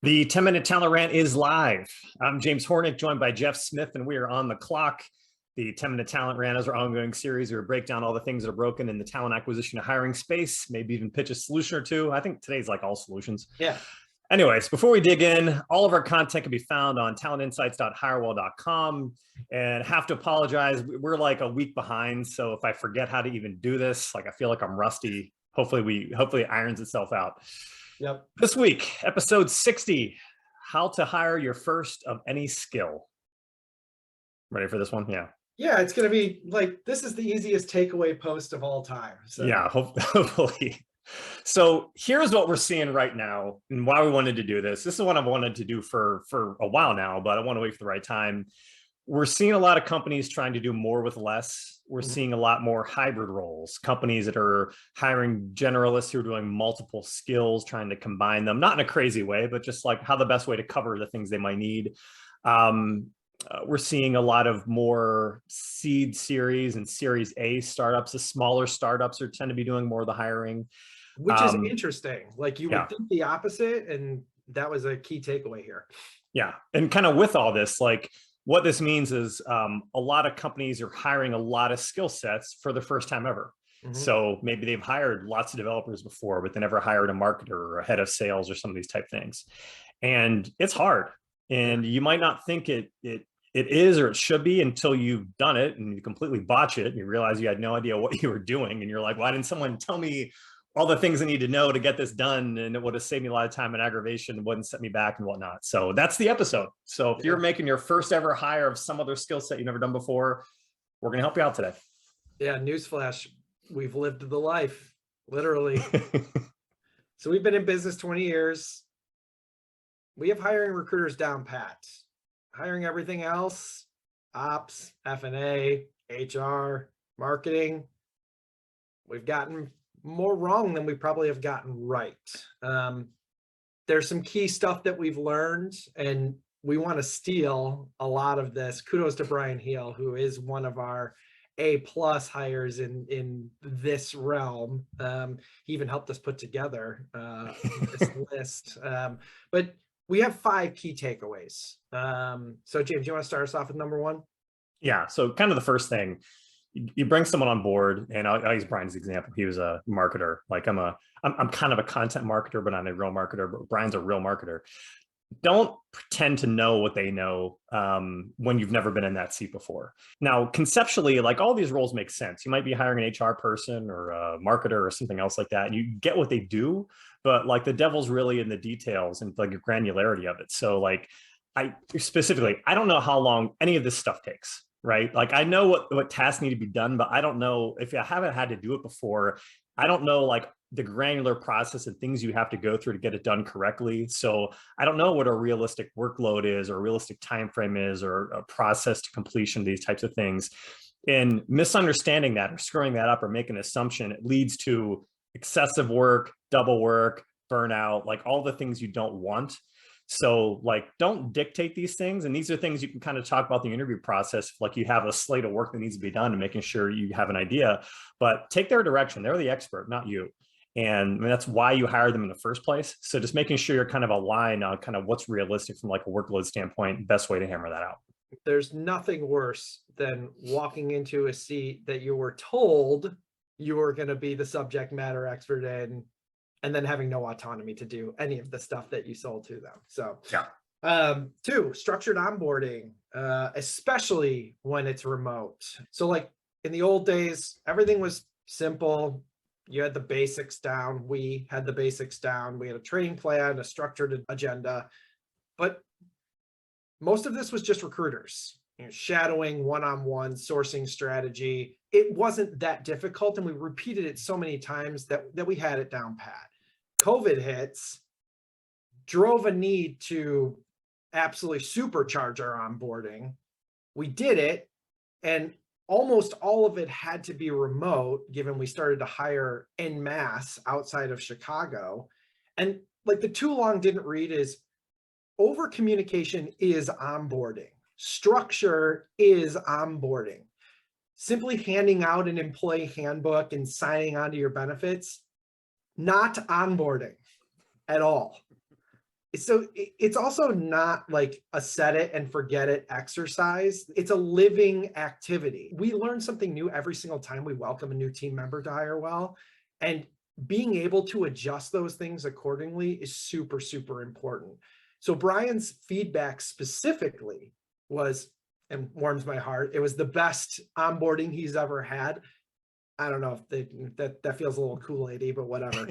The 10-minute talent rant is live. I'm James Hornick, joined by Jeff Smith, and we are on the clock. The 10-minute talent rant is our ongoing series where we break down all the things that are broken in the talent acquisition and hiring space, maybe even pitch a solution or two. I think today's like all solutions. Yeah. Anyways, before we dig in, all of our content can be found on talentinsights.hirewell.com. And have to apologize, we're like a week behind. So if I forget how to even do this, like I feel like I'm rusty. Hopefully it irons itself out. Yep. This week, episode 60, how to hire your first of any skill. Ready for this one? Yeah. Yeah, it's going to be like, this is the easiest takeaway post of all time. So. Yeah, hopefully. So here's what we're seeing right now and why we wanted to do this. This is what I've wanted to do for a while now, but I want to wait for the right time. We're seeing a lot of companies trying to do more with less. We're seeing a lot more hybrid roles, companies that are hiring generalists who are doing multiple skills, trying to combine them, not in a crazy way, but just like how the best way to cover the things they might need. We're seeing a lot of more seed series and series A startups. The smaller startups tend to be doing more of the hiring. Which is interesting. Like you would Yeah. think the opposite, and that was a key takeaway here. Yeah. And kind of with all this, like what this means is a lot of companies are hiring a lot of skill sets for the first time ever. So maybe they've hired lots of developers before, but they never hired a marketer or a head of sales or some of these type things. And it's hard. And you might not think it is or it should be until you've done it and you completely botch it and you realize you had no idea what you were doing. And you're like, why didn't someone tell me all the things I need to know to get this done? And it would have saved me a lot of time and aggravation, wouldn't set me back and whatnot. So that's the episode. So if you're making your first ever hire of some other skill set you've never done before, we're going to help you out today. Yeah. Newsflash. We've lived the life, literally. So we've been in business 20 years. We have hiring recruiters down pat. Hiring everything else, ops, F&A, HR, marketing, we've gotten more wrong than we probably have gotten right. There's some key stuff that we've learned, and we want to steal a lot of this. Kudos to Brian Heel, who is one of our A+ hires in this realm. He even helped us put together this list. But we have 5 key takeaways. So James, you want to start us off with number 1? Yeah. So kind of the first thing, you bring someone on board, and I'll use Brian's example. He was a marketer. Like I'm kind of a content marketer, but not a real marketer, but Brian's a real marketer. Don't pretend to know what they know when you've never been in that seat before. Now, conceptually, like all these roles make sense. You might be hiring an HR person or a marketer or something else like that, and you get what they do, but like the devil's really in the details and like the granularity of it. So like I don't know how long any of this stuff takes, right? Like I know what tasks need to be done, but I don't know if I haven't had to do it before. I don't know like the granular process and things you have to go through to get it done correctly. So I don't know what a realistic workload is or a realistic time frame is or a process to completion, these types of things. And misunderstanding that or screwing that up or making an assumption, it leads to excessive work, double work, burnout, like all the things you don't want. So like, don't dictate these things. And these are things you can kind of talk about the interview process. Like you have a slate of work that needs to be done and making sure you have an idea, but take their direction. They're the expert, not you. And I mean, that's why you hire them in the first place. So just making sure you're kind of aligned on kind of what's realistic from like a workload standpoint, best way to hammer that out. There's nothing worse than walking into a seat that you were told you were going to be the subject matter expert in, and then having no autonomy to do any of the stuff that you sold to them. So yeah. 2, structured onboarding, especially when it's remote. So like in the old days, everything was simple. You had the basics down. We had the basics down. We had a training plan, a structured agenda, but most of this was just recruiters, shadowing, one-on-one, sourcing strategy. It wasn't that difficult, and we repeated it so many times that we had it down pat. COVID hits, drove a need to absolutely supercharge our onboarding. We did it, and almost all of it had to be remote, given we started to hire en masse outside of Chicago. And like the too long didn't read is over communication is onboarding. Structure is onboarding. Simply handing out an employee handbook and signing onto your benefits, not onboarding at all. So it's also not like a set it and forget it exercise. It's a living activity. We learn something new every single time we welcome a new team member to HireWell. And being able to adjust those things accordingly is super, super important. So Brian's feedback specifically was, and warms my heart, it was the best onboarding he's ever had. I don't know if that feels a little Kool-Aid-y, but whatever.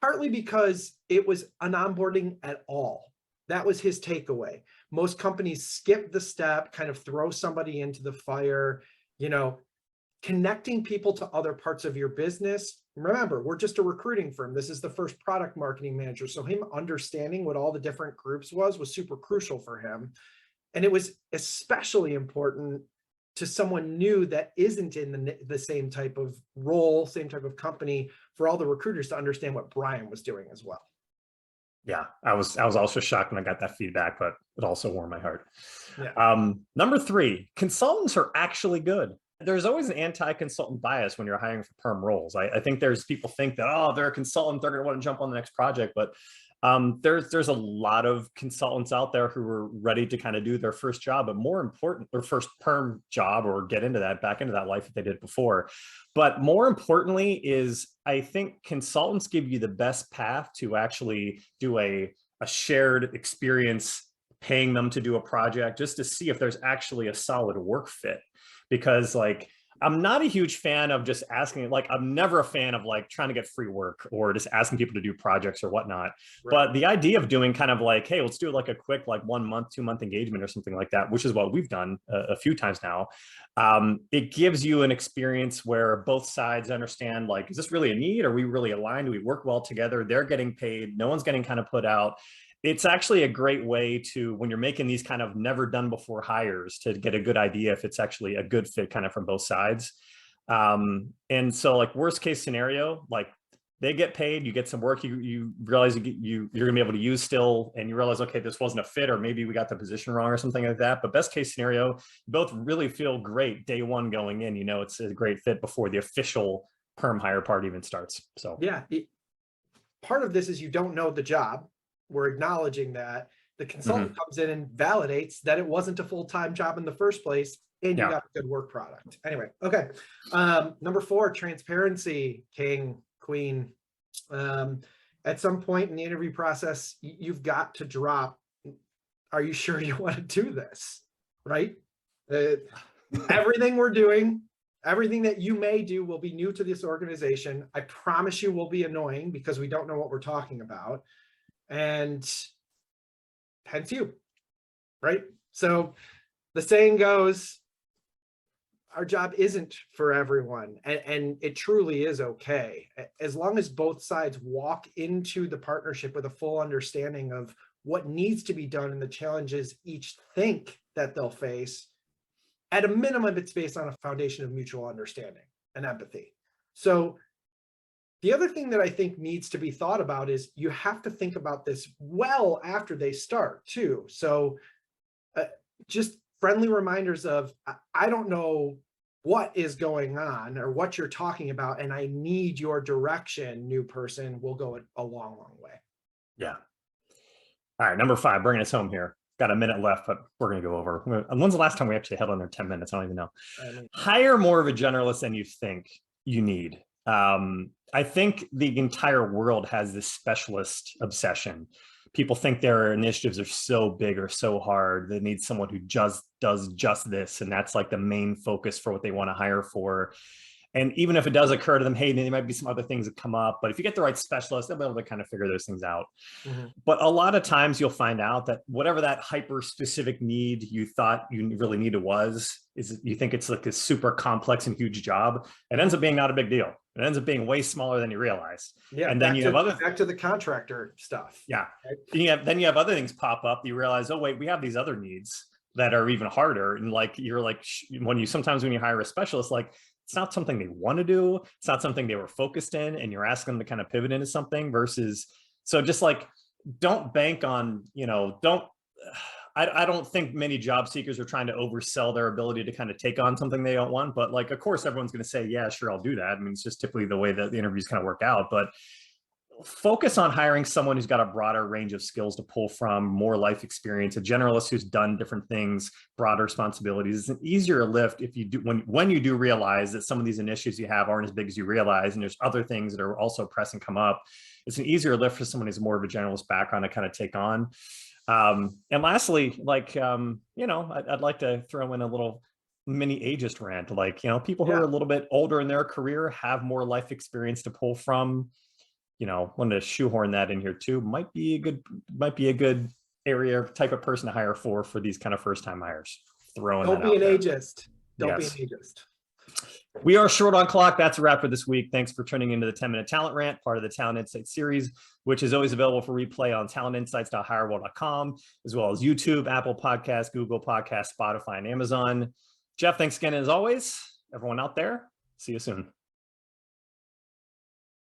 Partly because it was an onboarding at all. That was his takeaway. Most companies skip the step, kind of throw somebody into the fire, you know, connecting people to other parts of your business. Remember, we're just a recruiting firm. This is the first product marketing manager. So him understanding what all the different groups was super crucial for him. And it was especially important to someone new that isn't in the same type of role, same type of company, for all the recruiters to understand what Brian was doing as well. Yeah, I was also shocked when I got that feedback, but it also warmed my heart. Yeah. Number 3, consultants are actually good. There's always an anti-consultant bias when you're hiring for perm roles. I think there's people think that, oh, they're a consultant, they're going to want to jump on the next project, but there's a lot of consultants out there who are ready to kind of do their first job, but more important, their first perm job, or get into that, back into that life that they did before. But more importantly is, I think consultants give you the best path to actually do a shared experience, paying them to do a project, just to see if there's actually a solid work fit. Because like, I'm not a huge fan of just asking, like, I'm never a fan of like trying to get free work or just asking people to do projects or whatnot. Right. But the idea of doing kind of like, hey, let's do like a quick, like 1 month, 2 month engagement or something like that, which is what we've done a few times now. It gives you an experience where both sides understand, like, is this really a need? Are we really aligned? Do we work well together? They're getting paid. No one's getting kind of put out. It's actually a great way to, when you're making these kind of never done before hires, to get a good idea if it's actually a good fit kind of from both sides. And so like worst case scenario, like they get paid, you get some work, you realize you're gonna be able to use still, and you realize, okay, this wasn't a fit, or maybe we got the position wrong or something like that. But best case scenario, you both really feel great day one going in, you know, it's a great fit before the official perm hire part even starts. So yeah, part of this is you don't know the job. We're acknowledging that. The consultant comes in and validates that it wasn't a full-time job in the first place, and you got a good work product. Anyway, okay. Number 4, transparency, king, queen. At some point in the interview process, you've got to drop, are you sure you want to do this? Right? Everything we're doing, everything that you may do will be new to this organization. I promise you will be annoying because we don't know what we're talking about. And hence you, right? So the saying goes, our job isn't for everyone, and it truly is okay. As long as both sides walk into the partnership with a full understanding of what needs to be done and the challenges each think that they'll face, at a minimum, it's based on a foundation of mutual understanding and empathy. So the other thing that I think needs to be thought about is you have to think about this well after they start too. So just friendly reminders of, I don't know what is going on or what you're talking about, and I need your direction, new person, will go a long, long way. yeah. All right, number 5, bringing us home here. Got a minute left, but we're going to go over. When's the last time we actually held under 10 minutes? I don't even know. Hire more of a generalist than you think you need. I think the entire world has this specialist obsession. People think their initiatives are so big or so hard, they need someone who just does just this. And that's like the main focus for what they want to hire for. And even if it does occur to them, hey, there might be some other things that come up, but if you get the right specialist, they'll be able to kind of figure those things out. But a lot of times you'll find out that whatever that hyper specific need you thought you really needed is you think it's like a super complex and huge job. It ends up being not a big deal. It ends up being way smaller than you realize. Yeah, and then you have back to the contractor stuff. Yeah, right? Then you have other things pop up. You realize, oh wait, we have these other needs that are even harder. And like you're like, when you hire a specialist, like it's not something they want to do. It's not something they were focused in, and you're asking them to kind of pivot into something versus. So just like, don't bank on, I don't think many job seekers are trying to oversell their ability to kind of take on something they don't want. But like, of course, everyone's going to say, yeah, sure, I'll do that. I mean, it's just typically the way that the interviews kind of work out. But focus on hiring someone who's got a broader range of skills to pull from, more life experience, a generalist who's done different things, broader responsibilities. It's an easier lift if you do, when you do realize that some of these initiatives you have aren't as big as you realize, and there's other things that are also press and come up. It's an easier lift for someone who's more of a generalist background to kind of take on. And lastly, like, I'd like to throw in a little mini ageist rant. Like, people who are a little bit older in their career have more life experience to pull from. Want to shoehorn that in here too. Might be a good area type of person to hire for these kind of first time hires. Don't be an ageist. Don't be an ageist. We are short on clock. That's a wrap for this week. Thanks for tuning into the 10-Minute Talent Rant, part of the Talent Insights series, which is always available for replay on talentinsights.hirewell.com, as well as YouTube, Apple Podcasts, Google Podcasts, Spotify, and Amazon. Jeff, thanks again as always. Everyone out there, see you soon.